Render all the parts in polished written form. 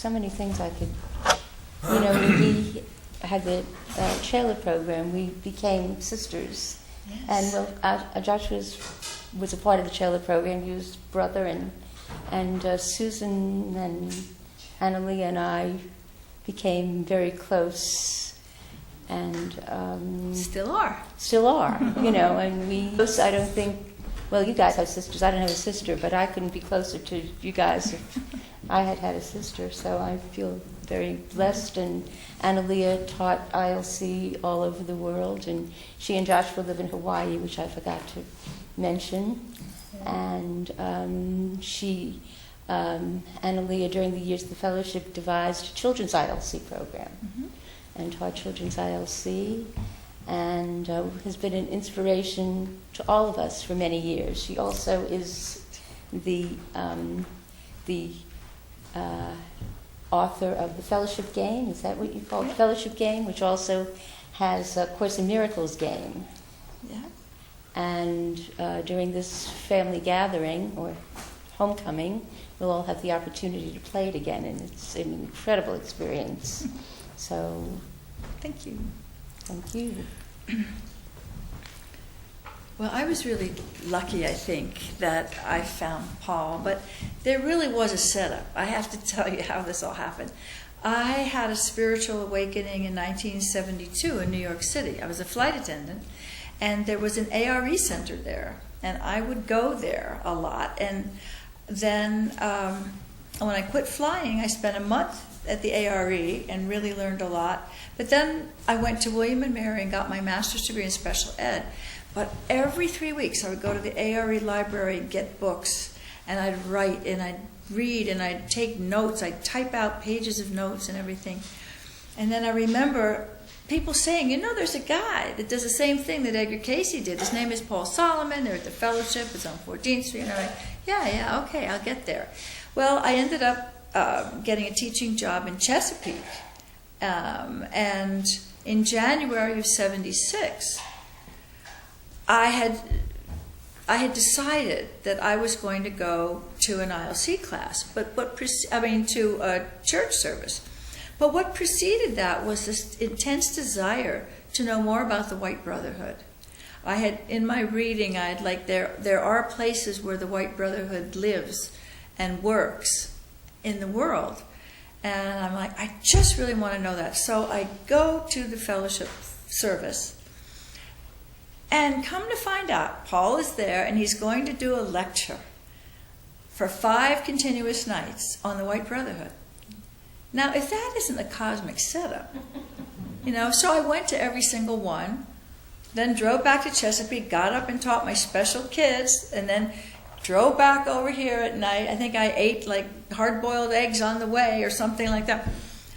so many things I could, when we had the trailer program, we became sisters. Yes. And Josh was a part of the trailer program. He was brother, and Susan and Annaleah and I became very close, and Still are. And I don't think, well, you guys have sisters. I don't have a sister, but I couldn't be closer to you guys if I had a sister. So I feel very blessed. And Annaleah taught ILC all over the world, and she and Joshua live in Hawaii, which I forgot to mention. And Annaleah, during the years of the fellowship, devised a children's ILC program and taught children's ILC, and has been an inspiration to all of us for many years. She also is the author of the Fellowship Game. Is that what you call it? Fellowship Game, which also has a Course in Miracles game. Yeah. And during this family gathering, or homecoming, we'll all have the opportunity to play it again, and it's an incredible experience. So, Thank you. thank you. Well, I was really lucky, I think, that I found Paul, but there really was a setup. I have to tell you how this all happened. I had a spiritual awakening in 1972 in New York City. I was a flight attendant, and there was an ARE center there, and I would go there a lot. And then when I quit flying, I spent a month at the ARE and really learned a lot. But then I went to William & Mary and got my master's degree in special ed. But every 3 weeks I would go to the ARE library and get books, and I'd write and I'd read and I'd take notes. I'd type out pages of notes and everything. And then I remember people saying, there's a guy that does the same thing that Edgar Casey did. His name is Paul Solomon. They're at the fellowship. It's on 14th Street. And I'm like, yeah, okay, I'll get there. Well, I ended up getting a teaching job in Chesapeake. And in January of 76, I had decided that I was going to go to an ILC class, to a church service. But what preceded that was this intense desire to know more about the White Brotherhood. I had, in my reading, there are places where the White Brotherhood lives and works in the world. And I'm like, I just really want to know that. So I go to the fellowship service, and come to find out, Paul is there, and he's going to do a lecture for 5 continuous nights on the White Brotherhood. Now, if that isn't a cosmic setup, so I went to every single one, then drove back to Chesapeake, got up and taught my special kids, and then drove back over here at night. I think I ate hard-boiled eggs on the way or something like that.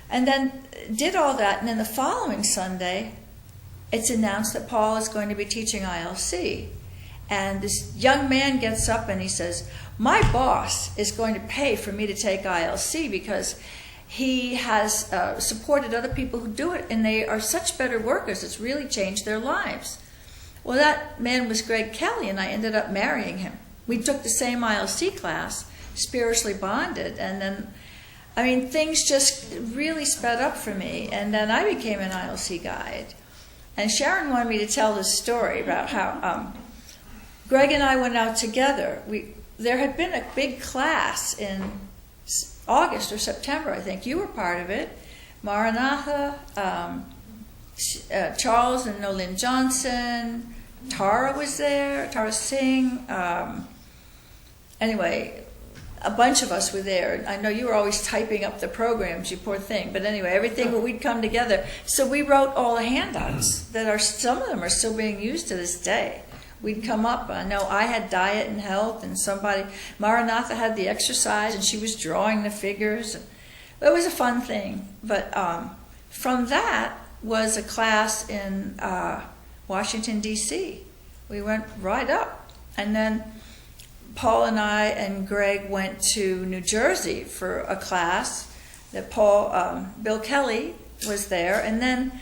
And then did all that, and then the following Sunday, it's announced that Paul is going to be teaching ILC. And this young man gets up and he says, my boss is going to pay for me to take ILC because he has supported other people who do it, and they are such better workers. It's really changed their lives. Well, that man was Greg Kelly, and I ended up marrying him. We took the same ILC class, spiritually bonded, and then, things just really sped up for me. And then I became an ILC guide. And Sharon wanted me to tell this story about how Greg and I went out together. There had been a big class in August or September, I think. You were part of it. Maranatha, Charles and Nolyn Johnson, Tara was there, Tara Singh. Anyway, a bunch of us were there. I know you were always typing up the programs, you poor thing. But anyway, everything, we'd come together. So we wrote all the handouts some of them are still being used to this day. We'd come up, I know I had diet and health, and Maranatha had the exercise, and she was drawing the figures. It was a fun thing. But from that was a class in Washington, D.C. We went right up. And then Paul and I and Greg went to New Jersey for a class that Bill Kelly was there. And then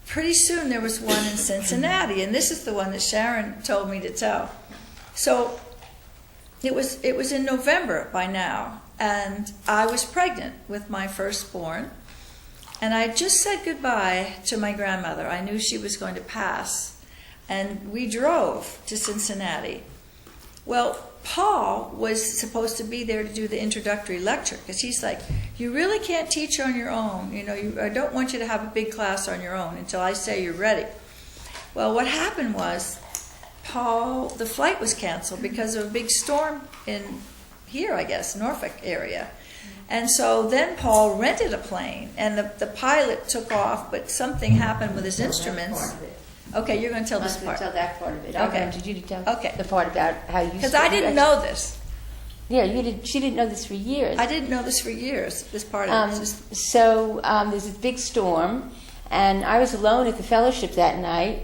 pretty soon there was one in Cincinnati, and this is the one that Sharon told me to tell. So it was in November by now, and I was pregnant with my firstborn, and I just said goodbye to my grandmother. I knew she was going to pass, and we drove to Cincinnati. Well, Paul was supposed to be there to do the introductory lecture, because he's like, you really can't teach on your own. I don't want you to have a big class on your own until I say you're ready. Well, what happened was, the flight was canceled because of a big storm in here, I guess, Norfolk area. And so then Paul rented a plane, and the pilot took off, but something happened with his instruments. Okay, you're going to tell this part. Tell that part of it. Okay. I wanted you to tell Okay. the part about how you. Because I didn't know this. Yeah, you did. She didn't know this for years. I didn't know this for years. This part of it. So there's this big storm, and I was alone at the fellowship that night.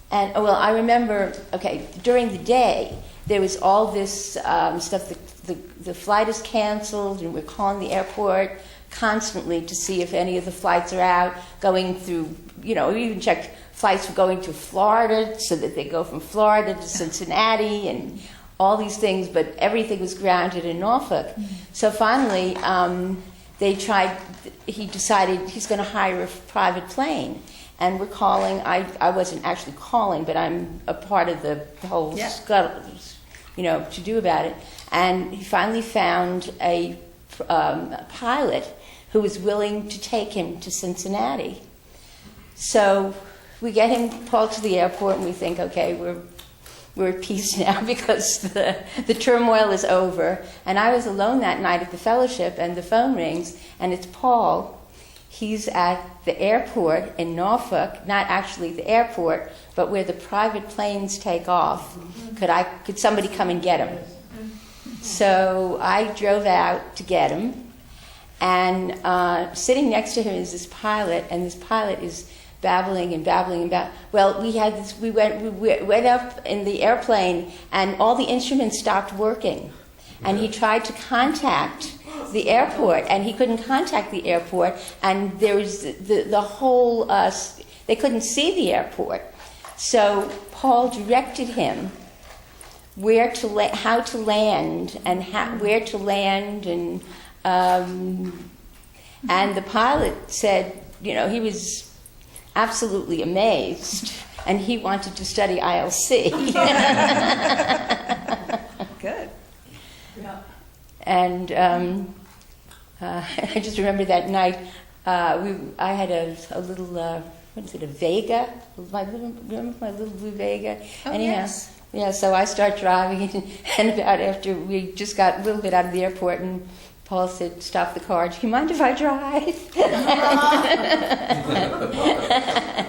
And I remember. Okay, during the day there was all this stuff. The flight is canceled, and we're calling the airport constantly to see if any of the flights are out. Going through, we even checked flights were going to Florida, so that they go from Florida to Cincinnati, and all these things. But everything was grounded in Norfolk. Mm-hmm. So finally, he decided he's going to hire a private plane. And we're calling. I wasn't actually calling, but I'm a part of the whole scuttle, to do about it. And he finally found a pilot who was willing to take him to Cincinnati. So we get Paul to the airport, and we think, okay, we're at peace now because the turmoil is over. And I was alone that night at the fellowship, and the phone rings, and it's Paul. He's at the airport in Norfolk, not actually the airport, but where the private planes take off. Could somebody come and get him? So I drove out to get him, and sitting next to him is this pilot, and this pilot is babbling and babbling about. Well, we went up in the airplane, and all the instruments stopped working, and he tried to contact the airport, and he couldn't contact the airport, and there was the whole. They couldn't see the airport, so Paul directed him how to land, and where to land, and the pilot said, he was absolutely amazed, and he wanted to study ILC. Good. Yeah. And I just remember that night. I had a little a Vega? Remember my little blue Vega? Oh, anyhow, yes. Yeah, so I start driving, and about after we just got a little bit out of the airport, and Paul said, "Stop the car. Do you mind if I drive?"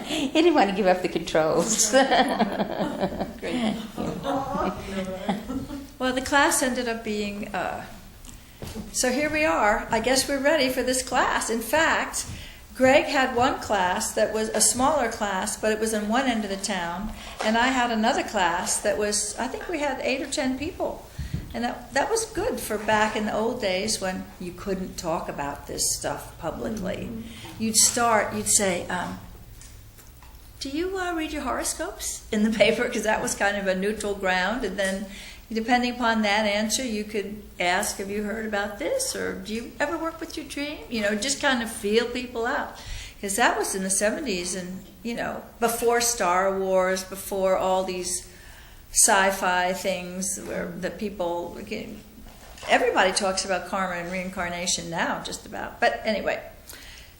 He didn't want to give up the controls. Great. Well, the class ended up being... So here we are. I guess we're ready for this class. In fact, Greg had one class that was a smaller class, but it was in one end of the town. And I had another class that was, I think we had 8 or 10 people. And that was good for back in the old days when you couldn't talk about this stuff publicly. Mm-hmm. You'd say, do you read your horoscopes in the paper? Because that was kind of a neutral ground. And then depending upon that answer, you could ask, have you heard about this? Or do you ever work with your dream? Just kind of feel people out. Because that was in the 70s and, before Star Wars, before all these sci-fi things where the people, everybody talks about karma and reincarnation now, just about. But anyway,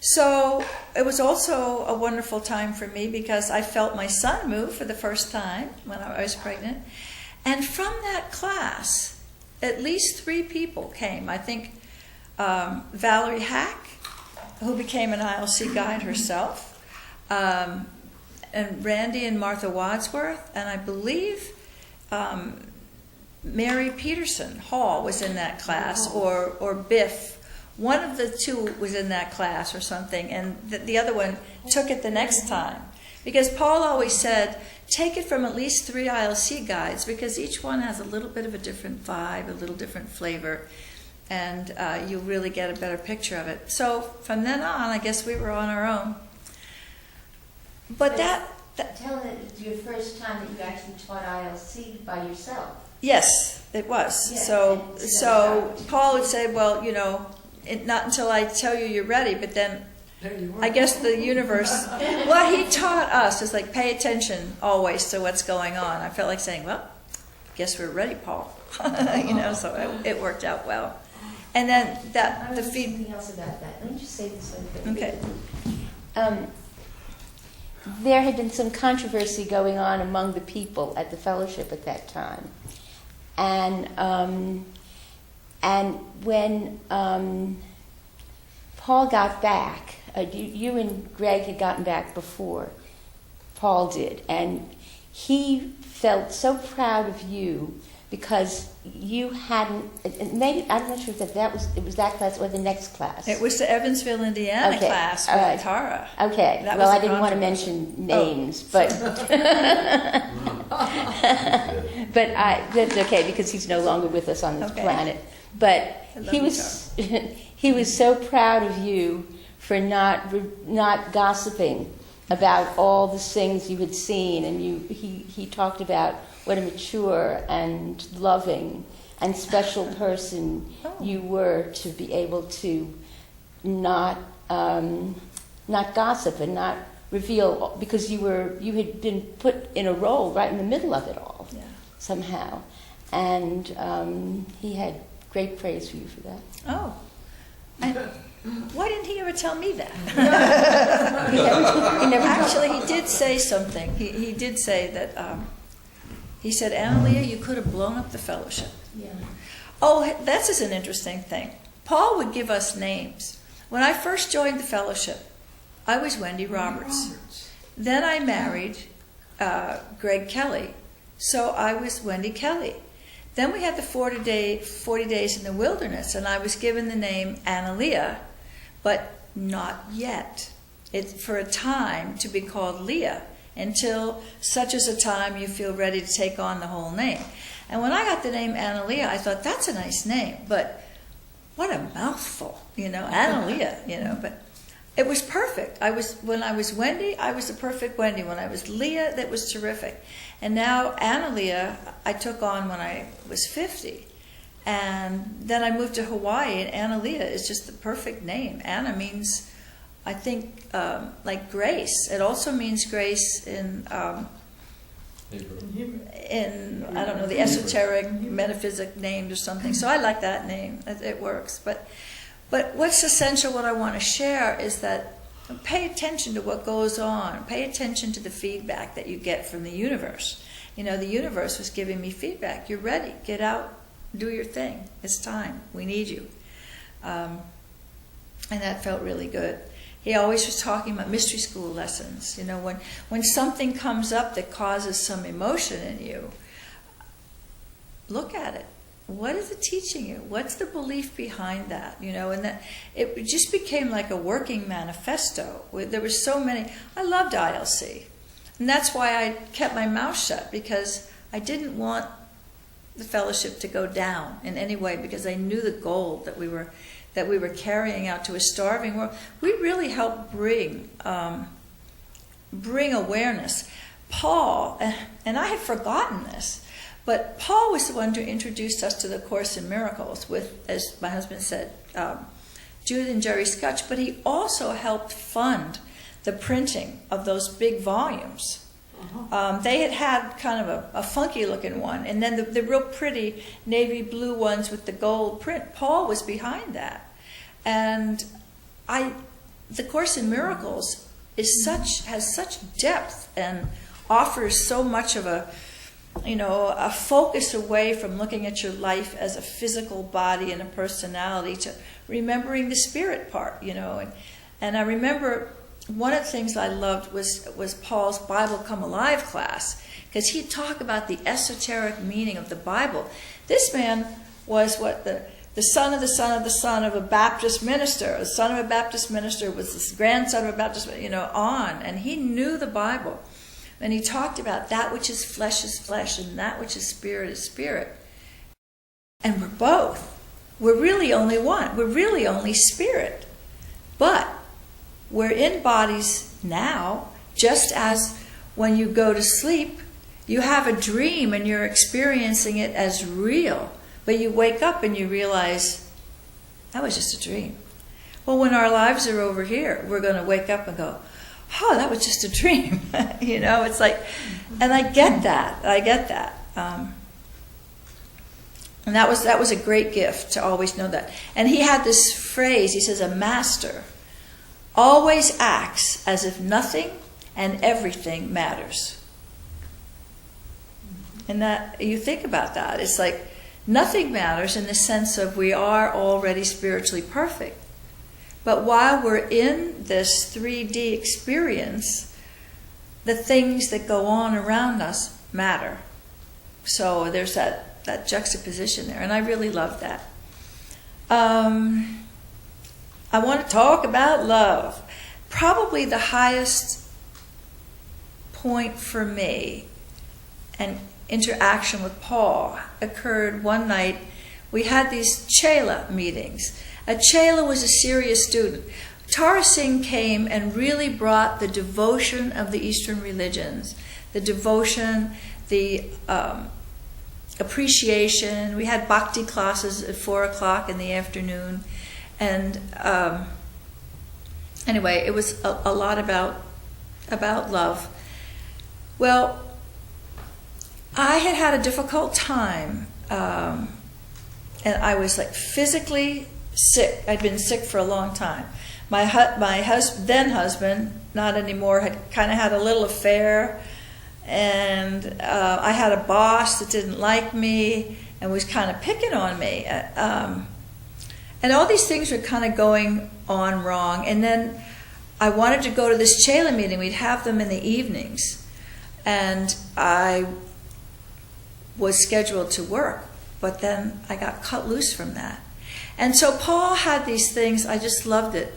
so it was also a wonderful time for me because I felt my son move for the first time when I was pregnant. And from that class, at least 3 people came. I think Valerie Hack, who became an ILC guide herself, and Randy and Martha Wadsworth, and I believe Mary Peterson Hall was in that class, or Biff. One of the 2 was in that class or something, and the other one took it the next time. Because Paul always said, take it from at least 3 ILC guides, because each one has a little bit of a different vibe, a little different flavor, and you'll really get a better picture of it. So from then on, I guess we were on our own. But Tell it your first time that you actually taught ILC by yourself. Yes, it was. Yeah. So Paul would say, well, not until I tell you you're ready, but then I guess the universe, what he taught us is like, pay attention always to what's going on. I felt like saying, well, guess we're ready, Paul. So it worked out well. And then the feed. Something else about that. Let me just say this one thing. Okay. There had been some controversy going on among the people at the fellowship at that time, and when Paul got back, you and Greg had gotten back before Paul did, and he felt so proud of you because you hadn't. Maybe I'm not sure if it was that class or the next class. It was the Evansville, Indiana class with Tara. Okay. That well, was I didn't want to mention names, but but that's okay because he's no longer with us on this planet. But he was he was so proud of you for not gossiping about all the things you had seen, and he talked about what a mature and loving and special person you were to be able to not gossip and not reveal, because you had been put in a role right in the middle of it all somehow, and he had great praise for you for that. Oh, why didn't he ever tell me that? He never Actually, he did say something. He did say that. He said, Annaleah, you could have blown up the fellowship. Yeah. Oh, that's just an interesting thing. Paul would give us names. When I first joined the fellowship, I was Wendy Roberts. Then I married Greg Kelly, so I was Wendy Kelly. Then we had the 40 days in the wilderness, and I was given the name Annaleah, but not yet. It's for a time to be called Leah, until such as a time you feel ready to take on the whole name. And when I got the name Annaleah, I thought, that's a nice name, but what a mouthful, Annaleah, but it was perfect. When I was Wendy, I was the perfect Wendy. When I was Leah, that was terrific. And now Annaleah, I took on when I was 50. And then I moved to Hawaii, and Annaleah is just the perfect name. Anna means, I think, like grace. It also means grace in I don't know, the esoteric metaphysic names or something. So I like that name. It works. But what's essential, what I want to share is that pay attention to what goes on. Pay attention to the feedback that you get from the universe. The universe was giving me feedback. You're ready. Get out. Do your thing. It's time. We need you. And that felt really good. He always was talking about mystery school lessons. When something comes up that causes some emotion in you, look at it. What is it teaching you? What's the belief behind that? And that it just became like a working manifesto. There were so many. I loved ILC, and that's why I kept my mouth shut, because I didn't want the fellowship to go down in any way, because I knew the goal that we were carrying out to a starving world. We really helped bring awareness. Paul, and I had forgotten this, but Paul was the one who introduced us to the Course in Miracles with, as my husband said, Judith and Jerry Scutch, but he also helped fund the printing of those big volumes. They had kind of a funky looking one, and then the real pretty navy blue ones with the gold print. Paul was behind that. And the Course in Miracles has such depth and offers so much of a focus away from looking at your life as a physical body and a personality to remembering the spirit part, And I remember one of the things I loved was Paul's Bible Come Alive class, because he'd talk about the esoteric meaning of the Bible. This man was the son of the son of the son of a Baptist minister. The son of a Baptist minister was the grandson of a Baptist, and he knew the Bible. And he talked about that which is flesh, and that which is spirit. And we're both. We're really only one. We're really only spirit. But we're in bodies now, just as when you go to sleep, you have a dream and you're experiencing it as real, but you wake up and you realize, that was just a dream. Well, when our lives are over here, we're going to wake up and go, oh, that was just a dream. It's like, and I get that. And that was a great gift to always know that. And he had this phrase, he says, a master always acts as if nothing and everything matters. And that, you think about that, it's like nothing matters in the sense of we are already spiritually perfect. But while we're in this 3D experience, the things that go on around us matter. So there's that juxtaposition there, and I really love that. I want to talk about love. Probably the highest point for me and interaction with Paul occurred one night. We had these Chela meetings. A Chela was a serious student. Tara Singh came and really brought the devotion of the Eastern religions, the devotion, the appreciation. We had bhakti classes at 4:00 in the afternoon, and anyway, it was a lot about love. Well, I had a difficult time, and I was like physically sick. I'd been sick for a long time. My then husband, not anymore, had kind of had a little affair, and I had a boss that didn't like me and was kind of picking on me. And all these things were kind of going on wrong. And then I wanted to go to this Chela meeting. We'd have them in the evenings. And I was scheduled to work, but then I got cut loose from that. And so Paul had these things, I just loved it.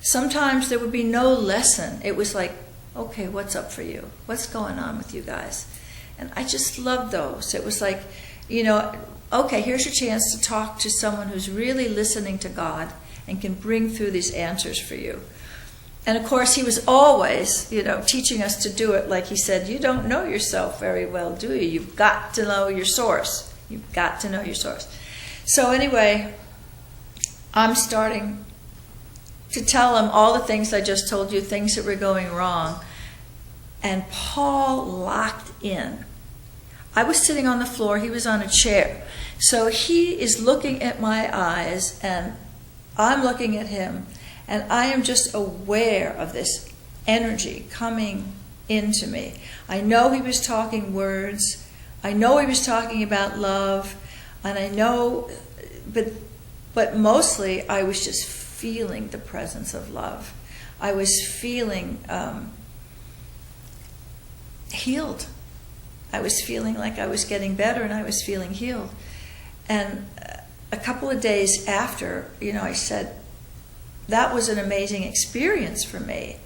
Sometimes there would be no lesson. It was like, okay, what's up for you? What's going on with you guys? And I just loved those. It was like, okay, here's your chance to talk to someone who's really listening to God and can bring through these answers for you. And of course, he was always, teaching us to do it like he said, you don't know yourself very well, do you? You've got to know your source. You've got to know your source. So anyway, I'm starting to tell him all the things I just told you, things that were going wrong. And Paul locked in. I was sitting on the floor, he was on a chair. So he is looking at my eyes, and I'm looking at him, and I am just aware of this energy coming into me. I know he was talking words. I know he was talking about love. And I know, but mostly I was just feeling the presence of love. I was feeling healed. I was feeling like I was getting better, and I was feeling healed. And a couple of days after, I said, that was an amazing experience for me.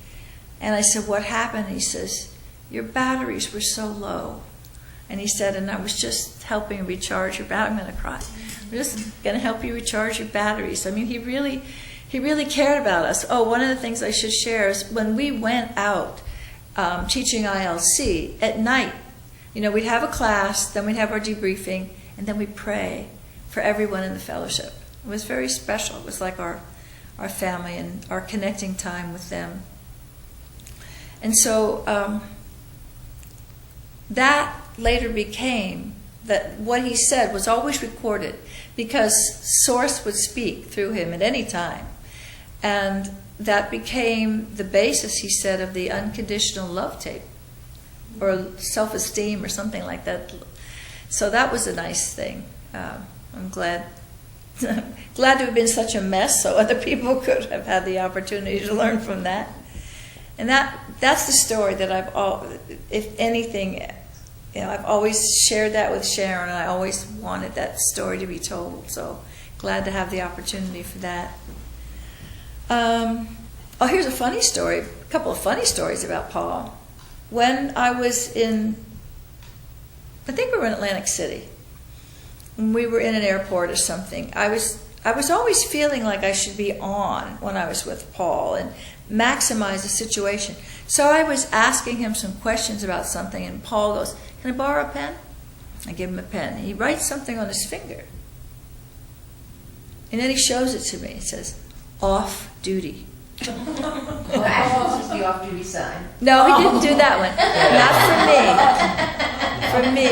And I said, what happened? He says, your batteries were so low. And he said, and I was just helping recharge your batteries. I'm going to cry. I'm just going to help you recharge your batteries. I mean, he really cared about us. Oh, one of the things I should share is when we went out teaching ILC at night, we'd have a class, then we'd have our debriefing, and then we'd pray for everyone in the fellowship. It was very special. It was like our family and our connecting time with them. And so that later became that what he said was always recorded, because Source would speak through him at any time. And that became the basis, he said, of the unconditional love tape, or self-esteem, or something like that. So that was a nice thing. I'm glad to have been such a mess so other people could have had the opportunity to learn from that. And that's the story that if anything, I've always shared that with Sharon, and I always wanted that story to be told. So glad to have the opportunity for that. Here's a funny story, a couple of funny stories about Paul. When I was I think we were in Atlantic City, and we were in an airport or something. I I was always feeling like I should be on when I was with Paul and maximize the situation. So I was asking him some questions about something, and Paul goes, "Can I borrow a pen?" I give him a pen. He writes something on his finger. And then he shows it to me. It says, "Off duty." Well, actually, this is the off-duty sign. No, he didn't do that one. Not for me.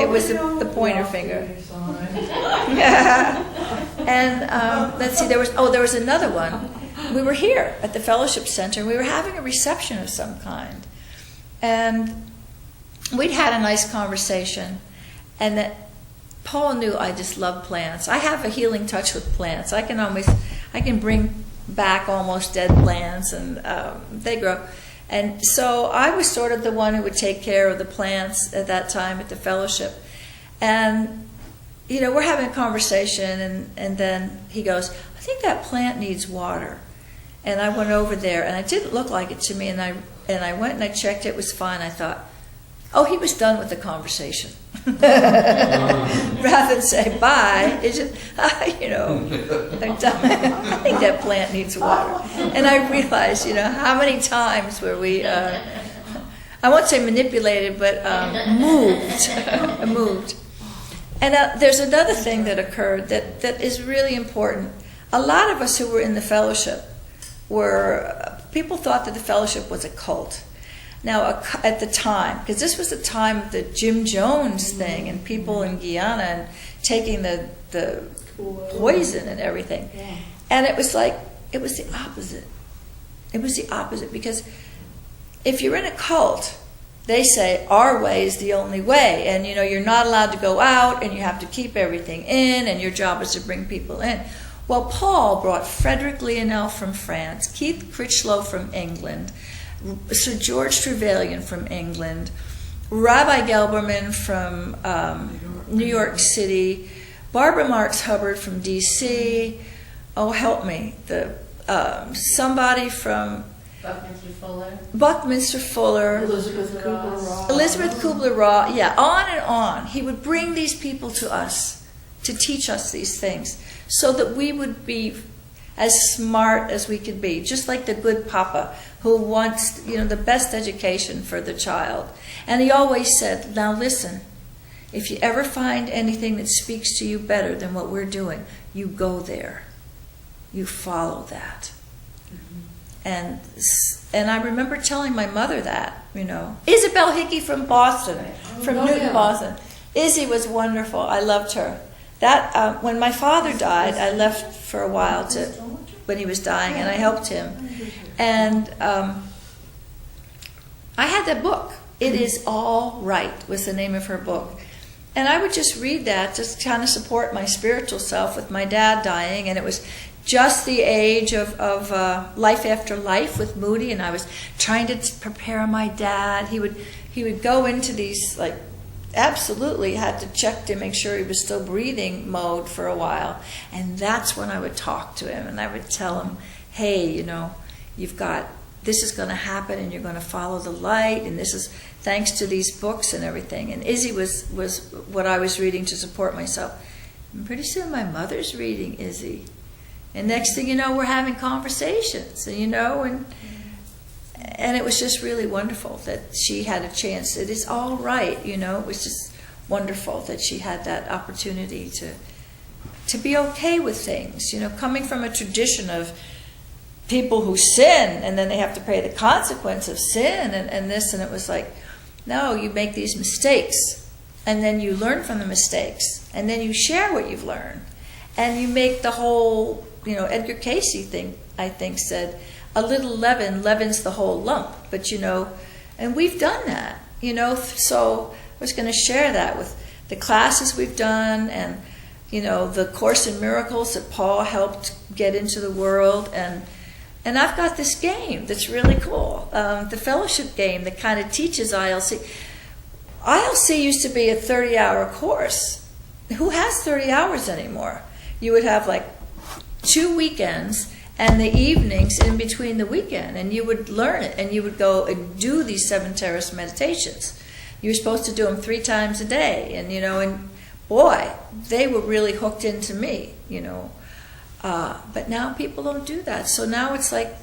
It was the pointer finger. And let's see, there was another one. We were here at the Fellowship Center, and we were having a reception of some kind. And we'd had a nice conversation, and that Paul knew I just love plants. I have a healing touch with plants. I can bring back almost dead plants, and they grow. And so I was sort of the one who would take care of the plants at that time at the fellowship. And, we're having a conversation, and then he goes, "I think that plant needs water." And I went over there, and it didn't look like it to me, and I went and I checked. It was fine. I thought, oh, he was done with the conversation. Rather than say bye, it's just, I'm done. I think that plant needs water. And I realized, how many times were we, I won't say manipulated, but moved. And there's another thing that occurred that is really important. A lot of us who were in the fellowship people thought that the fellowship was a cult. Now, at the time, because this was the time of the Jim Jones thing and people in Guyana and taking the poison and everything. Yeah. And it was the opposite. It was the opposite, because if you're in a cult, they say our way is the only way, and you're not allowed to go out, and you have to keep everything in, and your job is to bring people in. Well, Paul brought Frederick Lionel from France, Keith Critchlow from England, Sir George Trevelyan from England, Rabbi Gelberman from New York City, Barbara Marx Hubbard from D.C. Oh, help me! Somebody from Buckminster Fuller, Elizabeth Kubler-Ross. Yeah, on and on. He would bring these people to us to teach us these things, so that we would be as smart as we could be, just like the good papa who wants, the best education for the child. And he always said, "Now listen, if you ever find anything that speaks to you better than what we're doing, you go there. You follow that." Mm-hmm. And I remember telling my mother that, Isabel Hickey from Boston, Newton, Boston. Izzy was wonderful. I loved her. That when my father died, I left for a while when he was dying, and I helped him. And I had that book. "It Is All Right" was the name of her book. And I would just read that, just kind of support my spiritual self with my dad dying. And it was just the age of Life After Life with Moody, and I was trying to prepare my dad. He would go into these, absolutely had to check to make sure he was still breathing mode for a while. And that's when I would talk to him, and I would tell him, "Hey, this is going to happen, and you're going to follow the light, and this is thanks to these books and everything." And Izzy was what I was reading to support myself. And pretty soon my mother's reading Izzy. And next thing you know, we're having conversations, and it was just really wonderful that she had a chance. It is all right, It was just wonderful that she had that opportunity to be okay with things, coming from a tradition of people who sin, and then they have to pay the consequence of sin and this, and it was like, no, you make these mistakes, and then you learn from the mistakes, and then you share what you've learned, and you make the whole, Edgar Casey thing, I think, said, "A little leaven leavens the whole lump." But, and we've done that, so I was going to share that with the classes we've done, and, the Course in Miracles that Paul helped get into the world, and I've got this game that's really cool, the fellowship game that kind of teaches ILC. ILC used to be a 30-hour course. Who has 30 hours anymore? You would have 2 weekends and the evenings in between the weekend, and you would learn it, and you would go and do these 7 terrace meditations. You were supposed to do them 3 times a day, and boy, they were really hooked into me, you know. But now people don't do that. So now it's like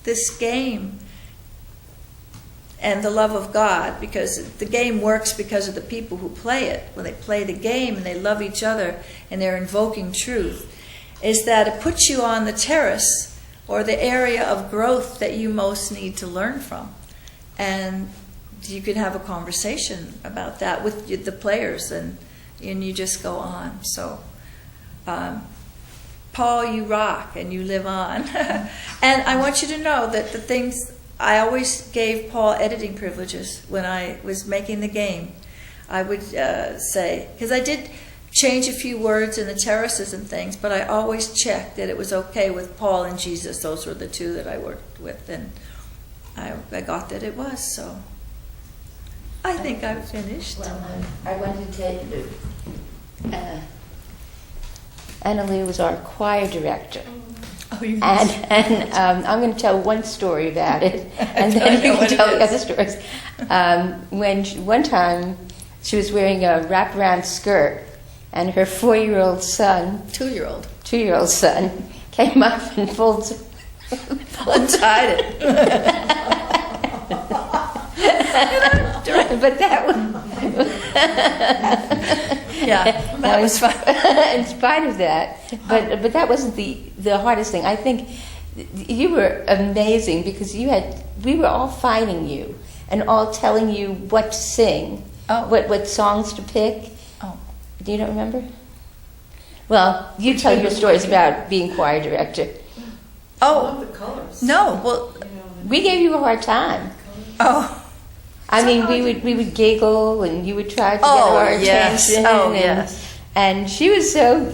this game and the love of God, because the game works because of the people who play it. When they play the game and they love each other and they're invoking truth, is that it puts you on the terrace or the area of growth that you most need to learn from. And you can have a conversation about that with the players, and you just go on. So, Paul, you rock and you live on. And I want you to know that the things, I always gave Paul editing privileges when I was making the game. I would say, because I did change a few words in the terraces and things, but I always checked that it was okay with Paul and Jesus. Those were the two that I worked with, and I got that it was. So I think I've finished. Well, I wanted to tell you, Annaleah was our choir director. Oh, you And I'm going to tell one story about it, and then you can tell the other stories. One time, she was wearing a wraparound skirt, and her 4-year-old son, 2-year-old son, came up and untied it. But that was Yeah, that was fun. In spite of that, but that wasn't the hardest thing. I think you were amazing because we were all fighting you and all telling you what to sing, what songs to pick. Oh, Do you don't remember? Well, you tell your stories about being choir director. oh, The colors. no. Well, We gave you a hard time. oh. I mean, we would giggle, and you would try to get Oh, our yes. attention. Oh, and, yes. And she was so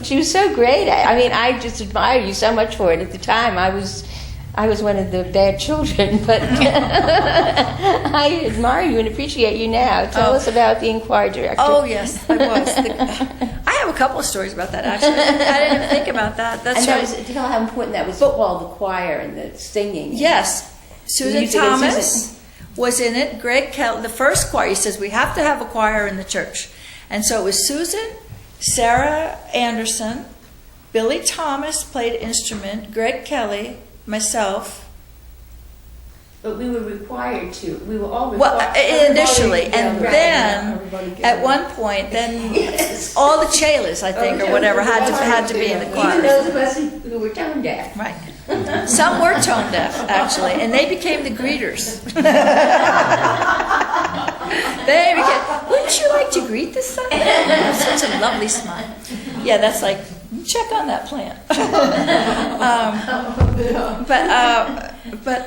great. I mean, I just admire you so much for it. At the time, I was one of the bad children, but I admire you and appreciate you now. Tell us about being choir director. Oh, yes, I was. I have a couple of stories about that, actually. I didn't even think about that. That's and right. that was, tell how important that was. All the choir and the singing. Yes. Susan Music and Thomas Susan. was in it. Greg Kelly, the first choir, he says, we have to have a choir in the church. And so it was Susan, Sarah Anderson, Billy Thomas played instrument, Greg Kelly, myself. But we were required to. We were all Well, required. initially. And then, at one point, then all the chelas, I think, or whatever, had to be in the choir. Even those of us who were tone deaf. Right. Some were tone deaf, actually, and they became the greeters. Wouldn't you like to greet this Sunday? Such a lovely smile. Yeah, that's like, check on that plant. But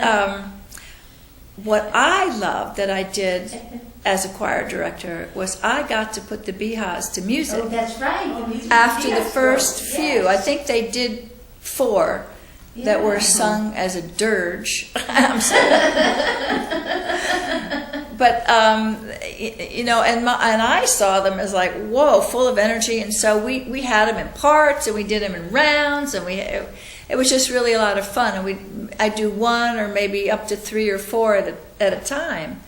what I loved that I did as a choir director was I got to put the beehives to music. Oh, that's right. After the first few. I think they did 4 that were sung as a dirge. I'm sorry. But you know, and I saw them as like, whoa, full of energy. And so we had them in parts, and we did them in rounds, and it was just really a lot of fun. And I'd do 1 or maybe up to 3 or 4 at a time,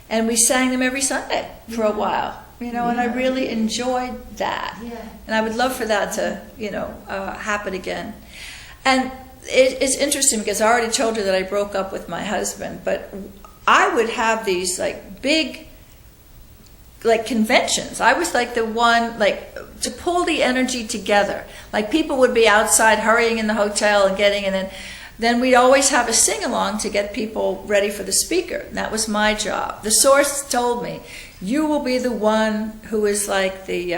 and we sang them every Sunday for a while. You know, and I really enjoyed that. Yeah. And I would love for that to, you know, happen again. And it's interesting because I already told you that I broke up with my husband, but I would have these like big, like conventions. I was like the one, like, to pull the energy together. Like people would be outside hurrying in the hotel and and then we'd always have a sing-along to get people ready for the speaker. And that was my job. The source told me, you will be the one who is like the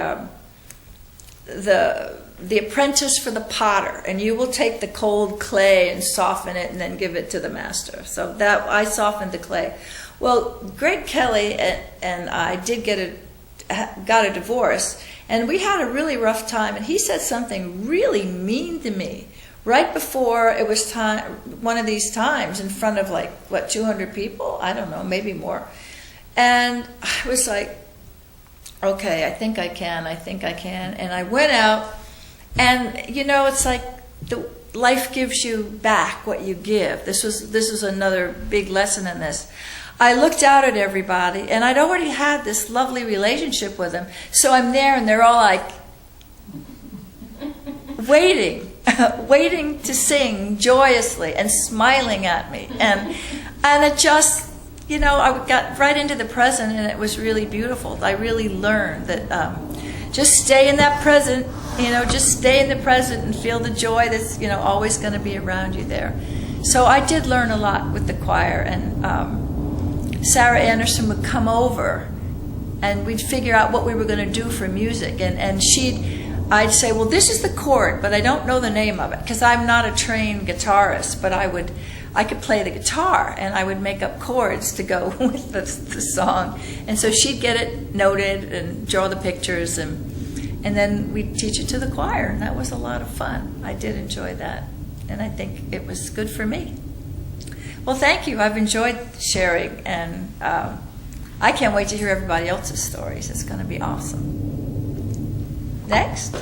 apprentice for the potter, and you will take the cold clay and soften it and then give it to the master. So that I softened the clay. Well, Greg Kelly and I did got a divorce, and we had a really rough time, and he said something really mean to me right before it was time, one of these times in front of 200 people? I don't know, maybe more. And I was like, okay, I think I can. And I went out, and you know, it's like life gives you back what you give. This was another big lesson in this. I looked out at everybody, and I'd already had this lovely relationship with them. So I'm there, and they're all like waiting, waiting to sing joyously and smiling at me, and it just, I got right into the present, and it was really beautiful. I really learned that just stay in that present, just stay in the present and feel the joy that's always going to be around you there. So I did learn a lot with the choir, and Sarah Anderson would come over and we'd figure out what we were going to do for music, and I'd say, well, this is the chord, but I don't know the name of it because I'm not a trained guitarist, but I could play the guitar, and I would make up chords to go with the song, and so she'd get it noted and draw the pictures, and then we'd teach it to the choir, and that was a lot of fun. I did enjoy that, and I think it was good for me. Well, thank you. I've enjoyed sharing, and I can't wait to hear everybody else's stories. It's going to be awesome. Next.